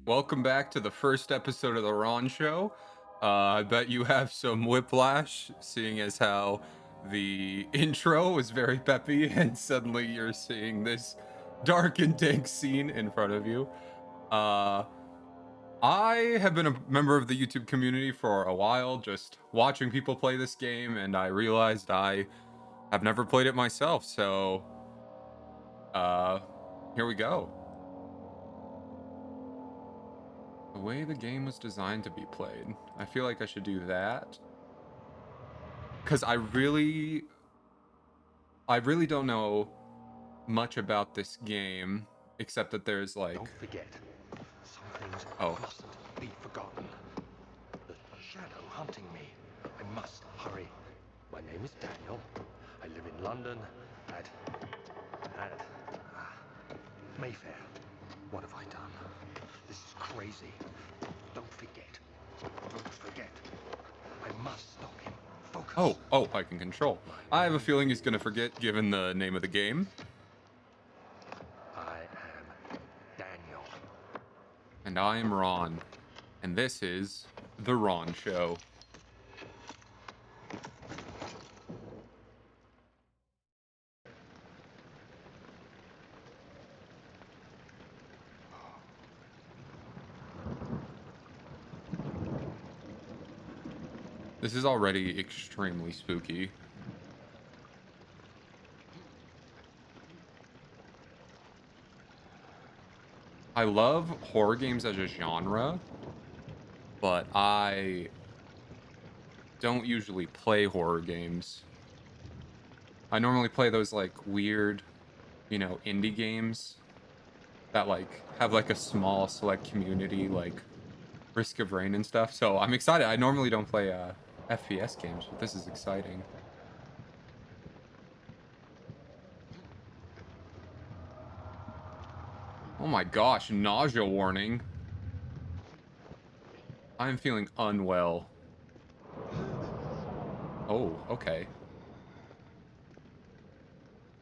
Welcome back to the first episode of the Ron Show. I bet you have some whiplash, seeing as how the intro was very peppy, and suddenly you're seeing this dark and dank scene in front of you. Uh, I have been a member of the YouTube community for a while, just watching people play this game, and I realized I have never played it myself. So, uh, here we go. The way the game was designed to be played. I feel like I should do that. Because I really don't know much about this game, except that there's Don't like, forget, some things oh, mustn't be forgotten. The shadow hunting me. I must hurry. My name is Daniel. I live in London at Mayfair. What have I done? This is crazy. Don't forget. Don't forget. I must stop him. Focus. oh, I can control. My I have a name feeling he's is... gonna forget given the name of the game. I am Daniel. And I am Ron. And this is The Ron Show. This is already extremely spooky. I love horror games as a genre, but I don't usually play horror games. I normally play those like weird, indie games that like have like a small select community, like Risk of Rain and stuff. So I'm excited. I normally don't play FPS games, but this is exciting. Oh my gosh, nausea warning. I'm feeling unwell. Oh, okay.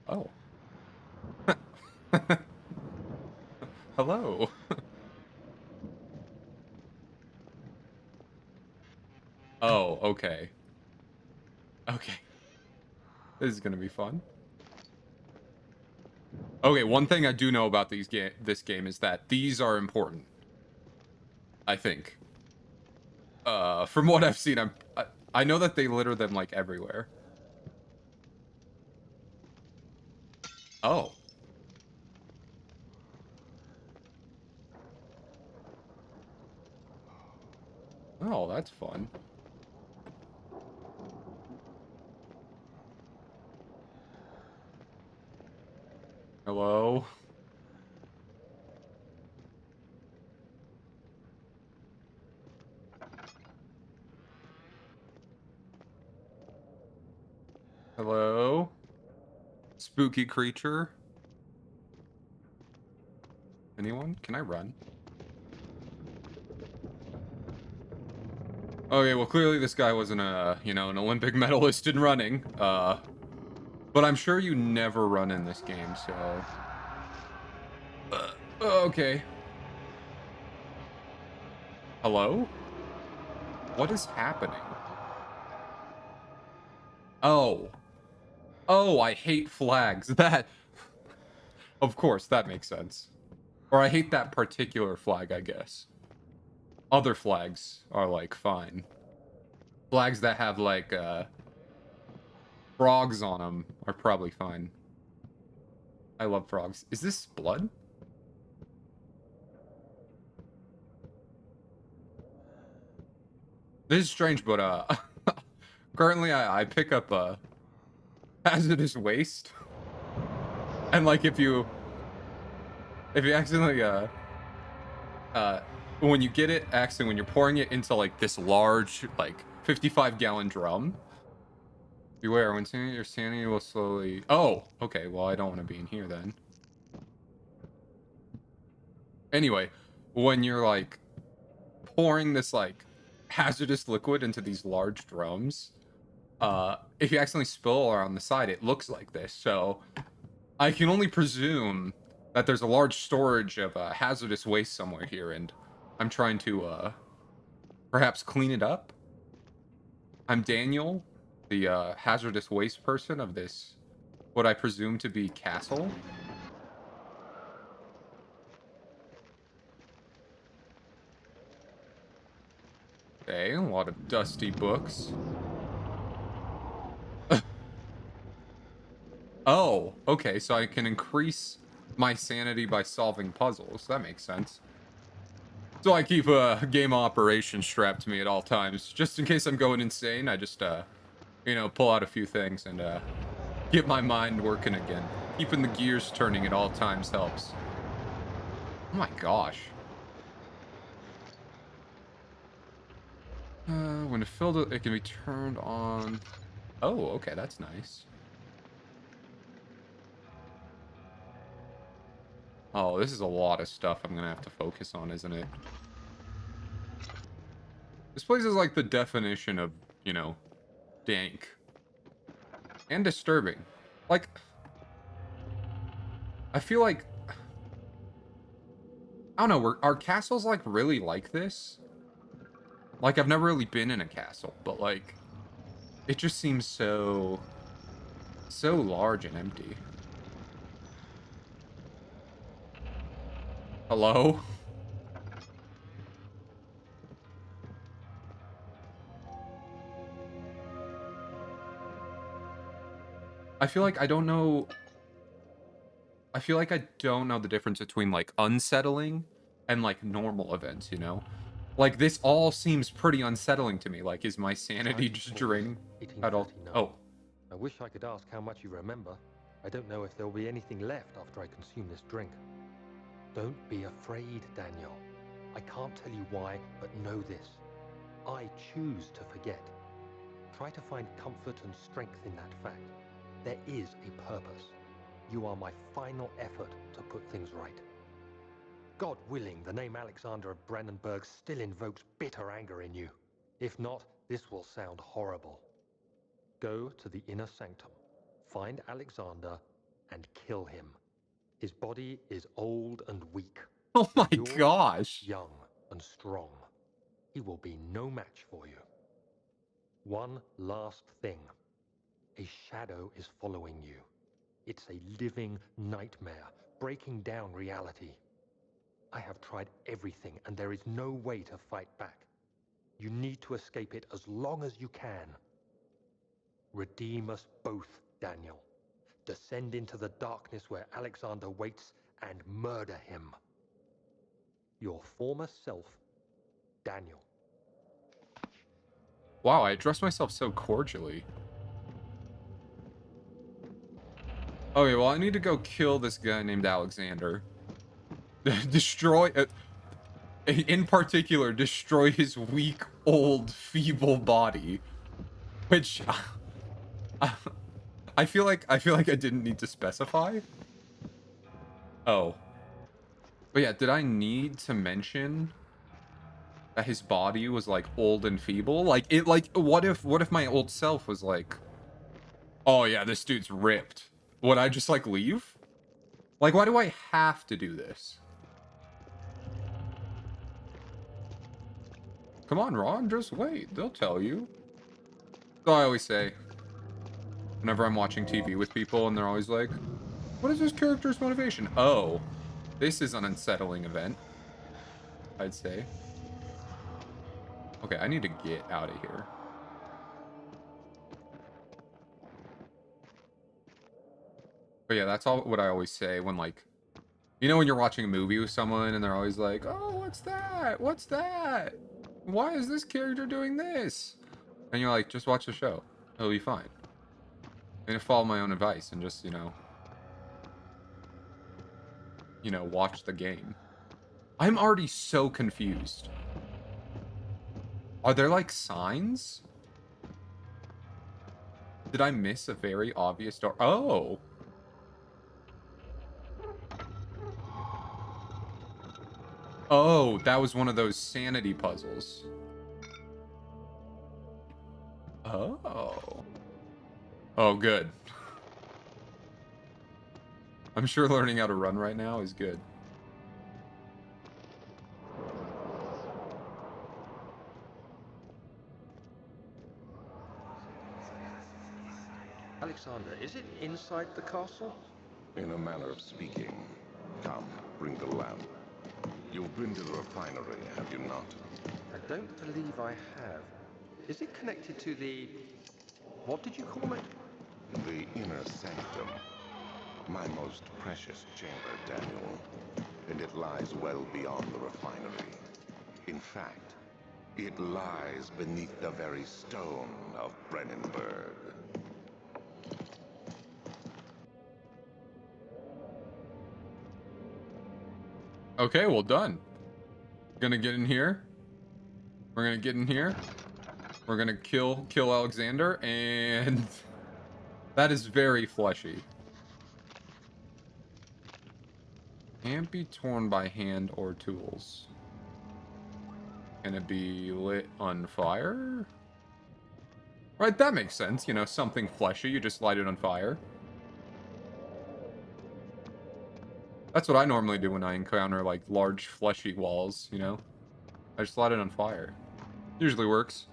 Oh. Hello. Oh, okay. Okay. This is gonna be fun. Okay, one thing I do know about this game is that these are important. I think. From what I've seen, I know that they litter them like everywhere. Oh. Oh, that's fun. Hello? Hello? Spooky creature? Anyone? Can I run? Okay, well, clearly this guy wasn't an Olympic medalist in running. But I'm sure you never run in this game, so... Okay. Hello? What is happening? Oh. Oh, I hate flags. That... Of course, that makes sense. Or I hate that particular flag, I guess. Other flags are, like, fine. Flags that have, like, frogs on them are probably fine. I love frogs. Is this blood? This is strange, but, currently I pick up, hazardous waste. And, like, if you accidentally, uh, when you get it, actually, when you're pouring it into, like, this large, like, 55-gallon drum, beware, when sanity, your sanity will slowly... Oh, okay, well, I don't want to be in here, then. Anyway, when you're, like, pouring this, like, hazardous liquid into these large drums, if you accidentally spill around the side, it looks like this, so I can only presume that there's a large storage of hazardous waste somewhere here, and I'm trying to, perhaps clean it up. I'm Daniel, the, hazardous waste person of this, what I presume to be castle. Okay, a lot of dusty books. Oh, okay, so I can increase my sanity by solving puzzles. That makes sense. So I keep a game operation strapped to me at all times, just in case I'm going insane. I just, pull out a few things and get my mind working again. Keeping the gears turning at all times helps. Oh my gosh. When filled, it can be turned on. Oh, okay, that's nice. Oh, this is a lot of stuff I'm gonna have to focus on, isn't it? This place is like the definition of, you know, dank and disturbing. Like, I feel like, I don't know, are castles like really like this? Like, I've never really been in a castle, but like, it just seems so large and empty. Hello? I feel like I don't know. I feel like I don't know the difference between like unsettling and like normal events, you know? Like this all seems pretty unsettling to me. Like, is my sanity Tidy just Falls, draining at all? 1839. Oh, I wish I could ask how much you remember. I don't know if there'll be anything left after I consume this drink. Don't be afraid, Daniel. I can't tell you why, but know this. I choose to forget. Try to find comfort and strength in that fact. There is a purpose. You are my final effort to put things right. God willing, the name Alexander of Brandenburg still invokes bitter anger in you. If not, this will sound horrible. Go to the inner sanctum, find Alexander, and kill him. His body is old and weak, oh but my yours, gosh. young and strong. He will be no match for you. One last thing. A shadow is following you. It's a living nightmare, breaking down reality. I have tried everything, and there is no way to fight back. You need to escape it as long as you can. Redeem us both, Daniel. Descend into the darkness where Alexander waits and murder him. Your former self, Daniel. Wow, I addressed myself so cordially. Okay, well, I need to go kill this guy named Alexander. Destroy, in particular, destroy his weak, old, feeble body. Which, I feel like I didn't need to specify. Oh. But yeah, did I need to mention that his body was like old and feeble? Like what if my old self was like, "Oh yeah, this dude's ripped." Would I just like leave? Like why do I have to do this? Come on, Ron, just wait. They'll tell you. So I always say whenever I'm watching TV with people and they're always like, "What is this character's motivation?" Oh, this is an unsettling event, I'd say. Okay, I need to get out of here. But yeah, that's all what I always say when like, when you're watching a movie with someone and they're always like, "Oh, what's that? What's that? Why is this character doing this?" And you're like, "Just watch the show. It'll be fine." I'm gonna follow my own advice and just, watch the game. I'm already so confused. Are there like signs? Did I miss a very obvious door? Oh. Oh, that was one of those sanity puzzles. Oh. Oh, good. I'm sure learning how to run right now is good. Alexander, is it inside the castle? In a manner of speaking. Come, bring the lamp. You've been to the refinery, have you not? I don't believe I have. Is it connected to the... what did you call it? The inner sanctum. My most precious chamber, Daniel. And it lies well beyond the refinery. In fact, it lies beneath the very stone of Brennenburg. Okay, well done. Gonna get in here. We're gonna get in here. We're gonna kill Alexander, and that is very fleshy. Can't be torn by hand or tools. Can it be lit on fire? Right, that makes sense. You know, something fleshy, you just light it on fire. That's what I normally do when I encounter, like, large fleshy walls, you know? I just light it on fire. Usually works.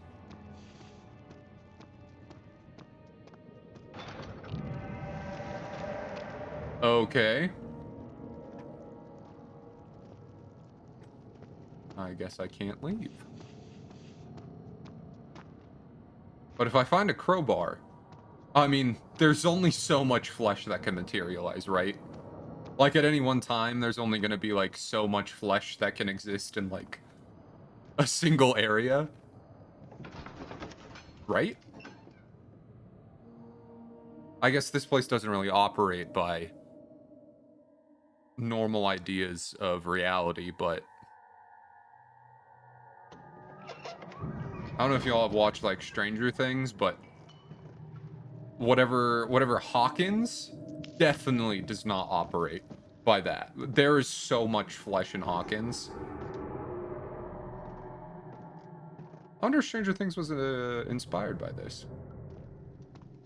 Okay. I guess I can't leave. But if I find a crowbar... I mean, there's only so much flesh that can materialize, right? Like, at any one time, there's only gonna be, like, so much flesh that can exist in, like, a single area. Right? I guess this place doesn't really operate by normal ideas of reality, but... I don't know if y'all have watched, like, Stranger Things, but... Whatever Hawkins definitely does not operate by that. There is so much flesh in Hawkins. I wonder if Stranger Things was inspired by this.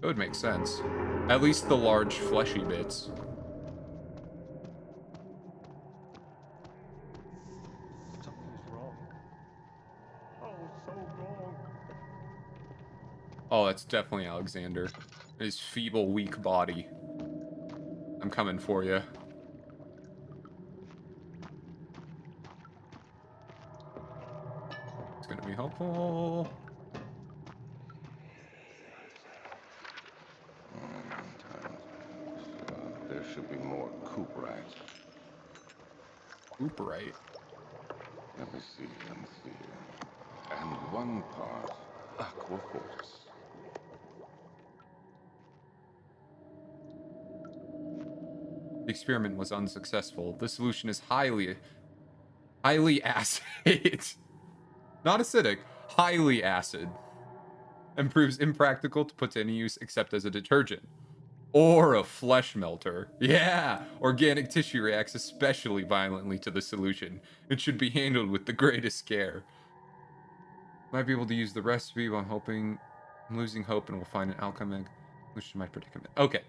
It would make sense. At least the large fleshy bits. Something's wrong. Oh, so wrong. Oh, that's definitely Alexander. His feeble, weak body. I'm coming for you. It's gonna be helpful. There should be more cuprite. Cooperite. Let me see. And 1 part aquaforce. The experiment was unsuccessful. The solution is highly acid. Not acidic, highly acid. And proves impractical to put to any use except as a detergent. Or a flesh melter. Yeah! Organic tissue reacts especially violently to the solution. It should be handled with the greatest care. Might be able to use the recipe, but I'm losing hope and we'll find an alchemic solution to my predicament. Okay.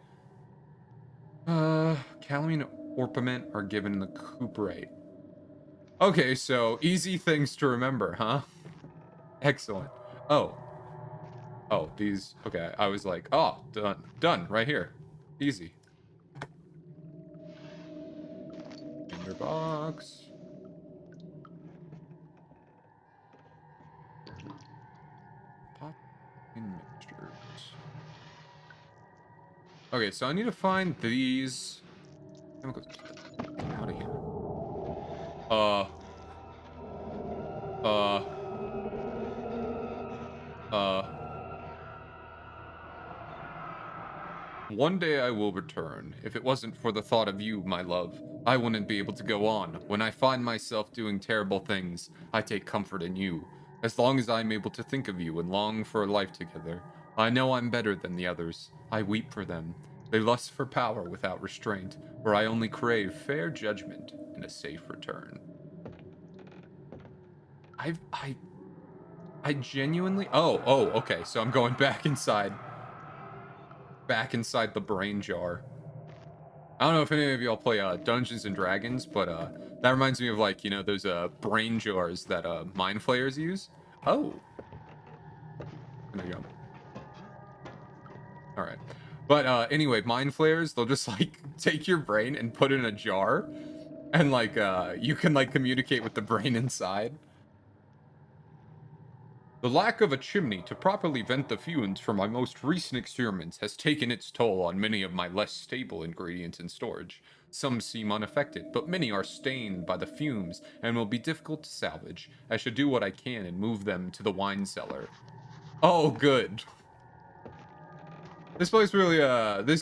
Calamine and orpiment are given in the cuprite. Okay, so easy things to remember, huh? Excellent. Oh, these... Okay, I was like, oh, done, right here. Easy. Tinderbox. Pop in mixtures. Okay, so I need to find these... Get out of here. One day I will return. If it wasn't for the thought of you, my love, I wouldn't be able to go on. When I find myself doing terrible things, I take comfort in you. As long as I am able to think of you and long for a life together, I know I'm better than the others. I weep for them. They lust for power without restraint, where I only crave fair judgment and a safe return. I genuinely... Oh, okay, so I'm going back inside the brain jar. I don't know if any of y'all play Dungeons and Dragons, but that reminds me of, like, you know, those brain jars that mind flayers use. Oh. There you go. All right. But anyway, mind flayers, they'll just like take your brain and put it in a jar, and like you can like communicate with the brain inside. The lack of a chimney to properly vent the fumes from my most recent experiments has taken its toll on many of my less stable ingredients in storage. Some seem unaffected, but many are stained by the fumes and will be difficult to salvage. I should do what I can and move them to the wine cellar. Oh, good. This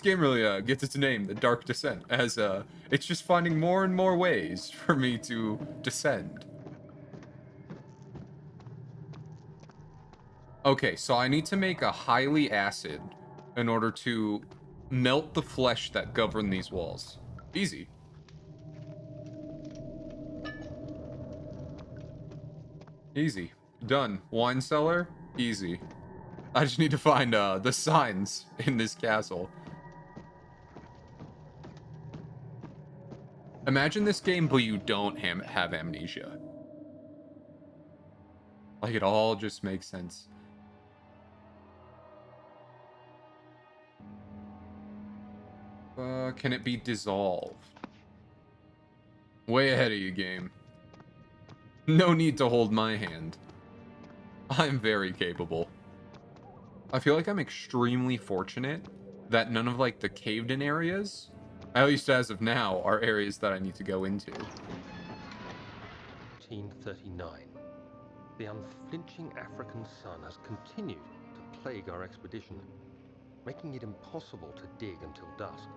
game really gets its name, The Dark Descent, as it's just finding more and more ways for me to descend. Okay, so I need to make a highly acid in order to melt the flesh that govern these walls. Easy. Easy. Done. Wine cellar? Easy. I just need to find the signs in this castle. Imagine this game, but you don't have amnesia. Like, it all just makes sense. Can it be dissolved? Way ahead of you, game. No need to hold my hand. I'm very capable. I feel like I'm extremely fortunate that none of like the caved in areas, at least as of now, are areas that I need to go into. 1839. The unflinching African sun has continued to plague our expedition, making it impossible to dig until dusk.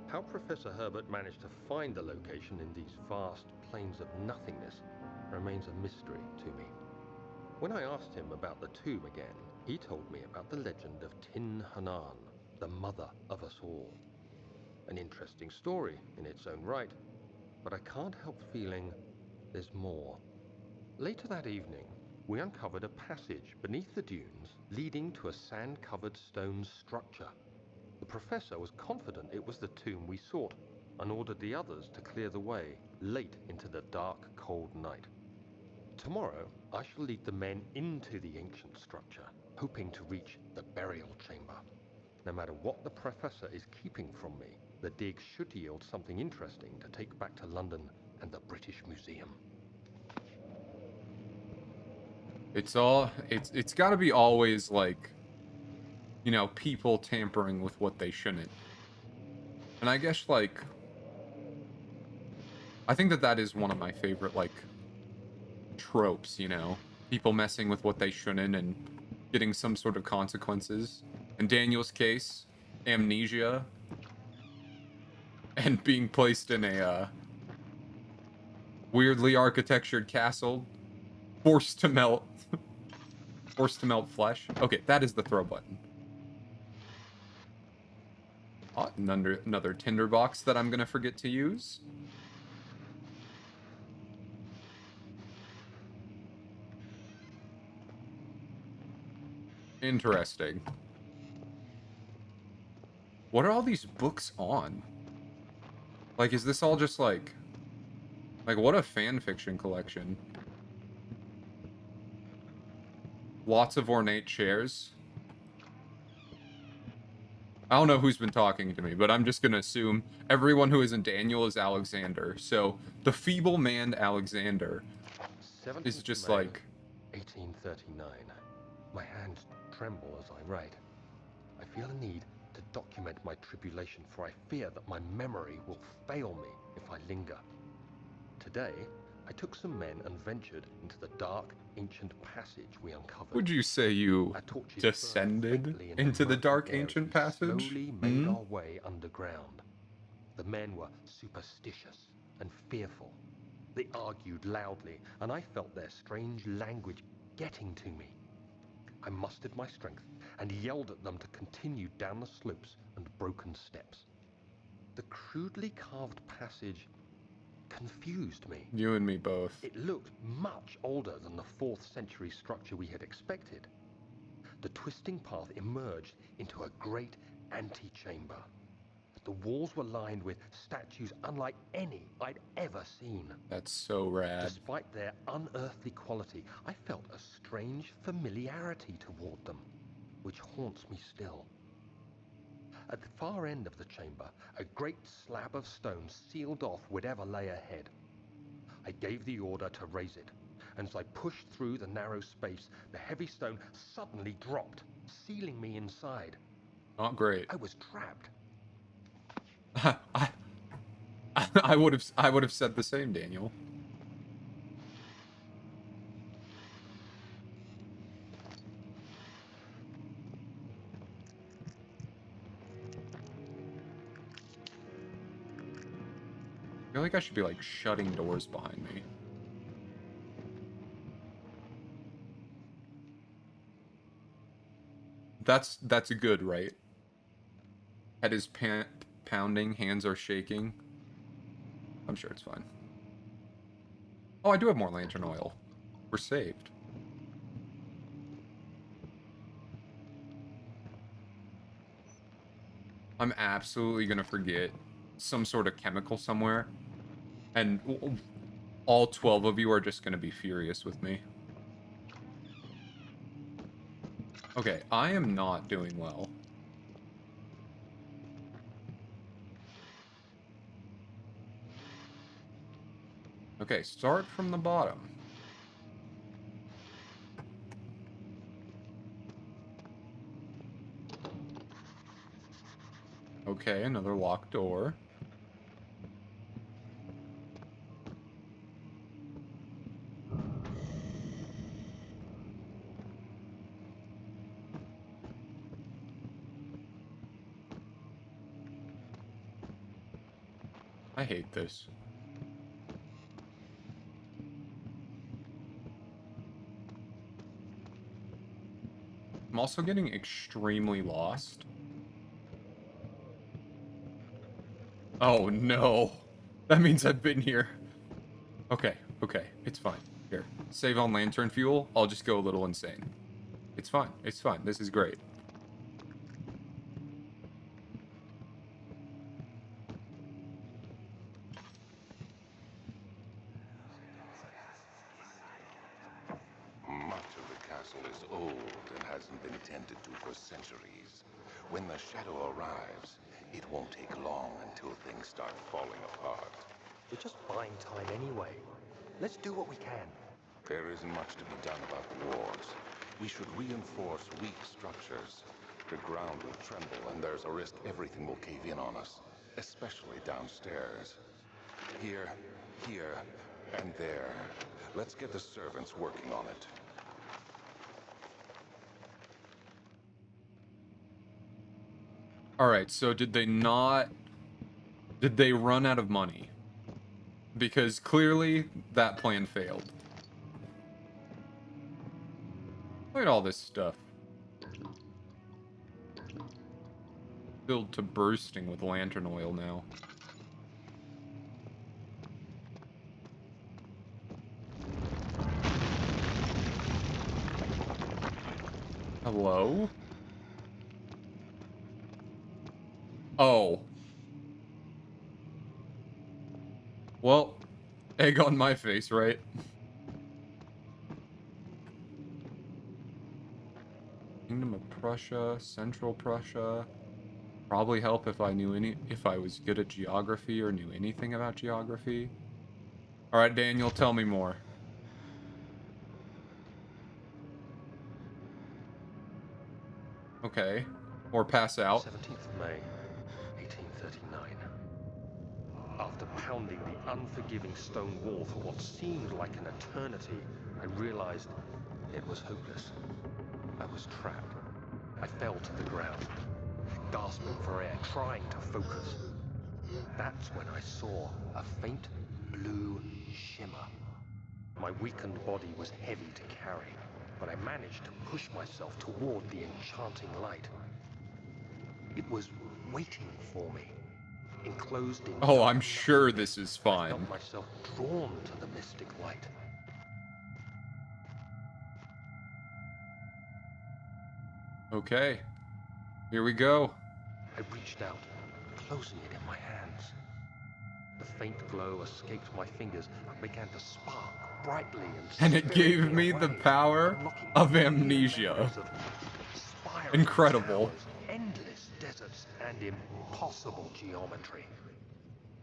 How Professor Herbert managed to find the location in these vast plains of nothingness remains a mystery to me. When I asked him about the tomb again, he told me about the legend of Tin Hanan, the mother of us all. An interesting story in its own right, but I can't help feeling there's more. Later that evening, we uncovered a passage beneath the dunes leading to a sand-covered stone structure. The professor was confident it was the tomb we sought and ordered the others to clear the way late into the dark, cold night. Tomorrow, I shall lead the men into the ancient structure, hoping to reach the burial chamber. No matter what the professor is keeping from me, the dig should yield something interesting to take back to London and the British Museum. It's got to be always like, you know, people tampering with what they shouldn't. And I guess like I think that is one of my favorite like tropes, you know, people messing with what they shouldn't and getting some sort of consequences. In Daniel's case, amnesia and being placed in a weirdly architectured castle, forced to melt, forced to melt flesh. Okay, that is the throw button. Another tinderbox that I'm gonna forget to use. Interesting. What are all these books on? Like, is this all just like what a fan fiction collection? Lots of ornate chairs. I don't know who's been talking to me, but I'm just gonna assume everyone who isn't Daniel is Alexander. So the feeble man Alexander is 17th just May, like 1839. My hands tremble as I write. I feel a need to document my tribulation, for I fear that my memory will fail me if I linger. Today, I took some men and ventured into the dark, ancient passage we uncovered. Would you say you Our torches burned descended faintly in into the murky dark air as ancient we passage? slowly made our way underground. The men were superstitious and fearful. They argued loudly, and I felt their strange language getting to me. I mustered my strength and yelled at them to continue down the slopes and broken steps. The crudely carved passage confused me. You and me both. It looked much older than the 4th century structure we had expected. The twisting path emerged into a great antechamber. The walls were lined with statues unlike any I'd ever seen. That's so rad. Despite their unearthly quality, I felt a strange familiarity toward them, which haunts me still. At the far end of the chamber, a great slab of stone sealed off whatever lay ahead. I gave the order to raise it, and as I pushed through the narrow space, the heavy stone suddenly dropped, sealing me inside. Not great. I was trapped. I I would have said the same, Daniel. I feel like I should be like shutting doors behind me. That's good, right? Head is pounding, hands are shaking. I'm sure it's fine. Oh, I do have more lantern oil. We're saved. I'm absolutely gonna forget some sort of chemical somewhere, and all 12 of you are just gonna be furious with me. Okay, I am not doing well. Okay, start from the bottom. Okay, another locked door. I hate this. I'm also getting extremely lost. Oh no. That means I've been here. Okay, okay, it's fine. Here, save on lantern fuel. I'll just go a little insane. It's fine, it's fine. This is great. Much of the castle is old and hasn't been tended to for centuries. When the shadow arrives, it won't take long until things start falling apart. We're just buying time anyway. Let's do what we can. There isn't much to be done about the walls. We should reinforce weak structures. The ground will tremble, and there's a risk everything will cave in on us, especially downstairs. Here, and there. Let's get the servants working on it. All right, so did they run out of money? Because clearly that plan failed. Look at all this stuff. Filled to bursting with lantern oil now. Hello? Oh. Well, egg on my face, right? Kingdom of Prussia, Central Prussia. Probably help if I was good at geography or knew anything about geography. All right, Daniel, tell me more. Okay. Or pass out. 17th of May, 1839. After pounding the unforgiving stone wall for what seemed like an eternity, I realized it was hopeless. I was trapped. I fell to the ground, gasping for air, trying to focus. That's when I saw a faint blue shimmer. My weakened body was heavy to carry, but I managed to push myself toward the enchanting light. It was waiting for me, enclosed in... Oh, I'm sure this is I fine. felt myself drawn to the mystic light. Okay. Here we go. I reached out, closing it in my hands. The faint glow escaped my fingers and began to spark brightly And it gave me the power of amnesia. Incredible. Endless deserts and impossible geometry.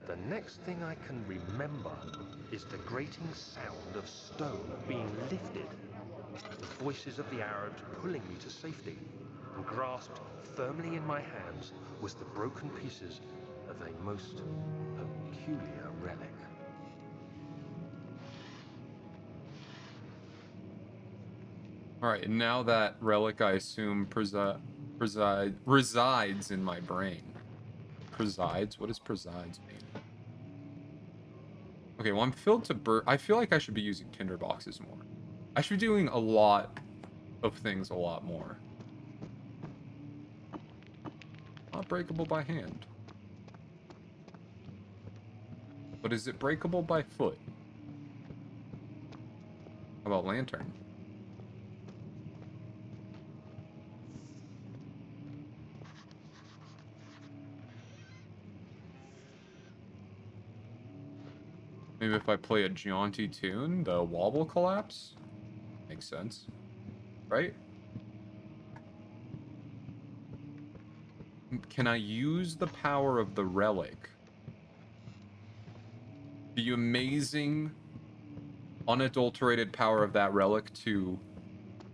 The next thing I can remember is the grating sound of stone being lifted, the voices of the Arabs pulling me to safety, and grasped firmly in my hands was the broken pieces of a most peculiar relic. Alright, and now that relic, I assume, resides in my brain. Presides? What does presides mean? Okay, well, I'm filled to I feel like I should be using tinderboxes more. I should be doing a lot of things a lot more. Not breakable by hand. But is it breakable by foot? How about lantern? Maybe if I play a jaunty tune, the wall will collapse? Makes sense. Right? Can I use the power of the relic? The amazing, unadulterated power of that relic to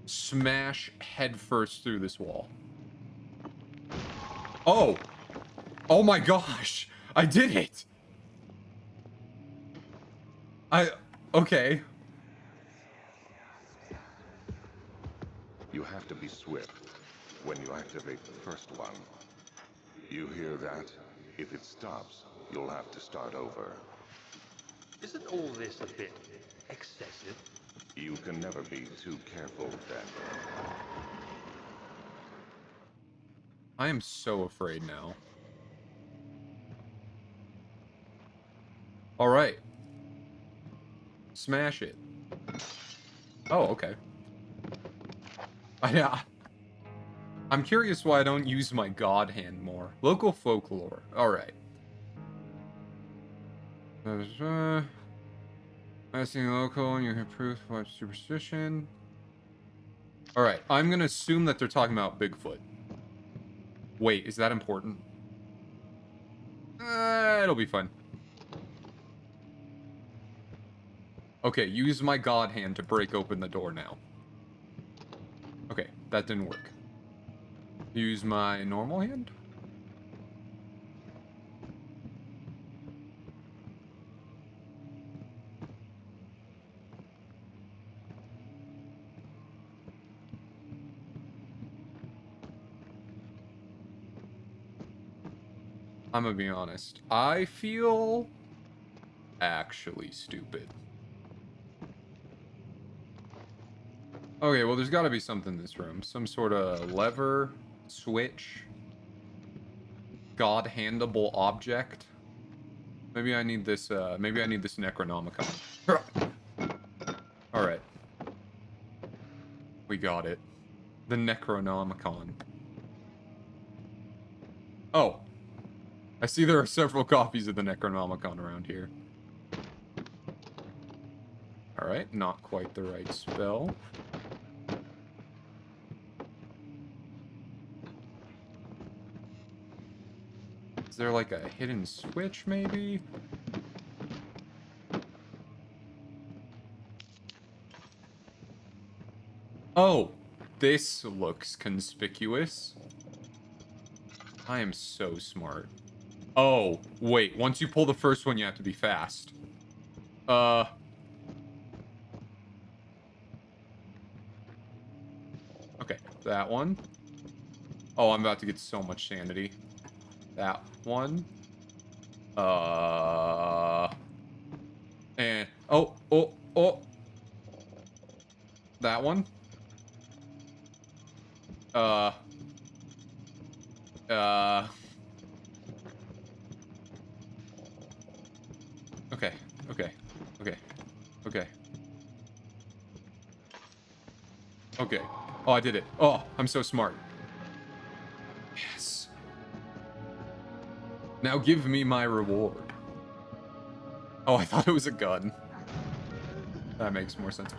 smash headfirst through this wall. Oh! Oh my gosh! I did it! Okay. You have to be swift when you activate the first one. You hear that? If it stops, you'll have to start over. Isn't all this a bit excessive? You can never be too careful, Daniel. I am so afraid now. Alright. Smash it. Oh, okay. I'm curious why I don't use my god hand more. Local folklore. Alright. Asking local and you have proof of superstition. Alright, I'm gonna assume that they're talking about Bigfoot. Wait, is that important? It'll be fun. Okay, use my god hand to break open the door now. Okay, that didn't work. Use my normal hand? I'm gonna be honest. I feel actually stupid. Okay, well, there's got to be something in this room. Some sort of lever, switch, god-handable object. Maybe I need this. Maybe I need this Necronomicon. All right, we got it. The Necronomicon. Oh, I see there are several copies of the Necronomicon around here. All right, not quite the right spell. Is there like a hidden switch, maybe? Oh, this looks conspicuous. I am so smart. Oh, wait. Once you pull the first one, you have to be fast. Okay, that one. Oh, I'm about to get so much sanity. That one. And oh. That one. Okay. Oh, I did it. Oh, I'm so smart. Yes. Now give me my reward. Oh, I thought it was a gun. That makes more sense.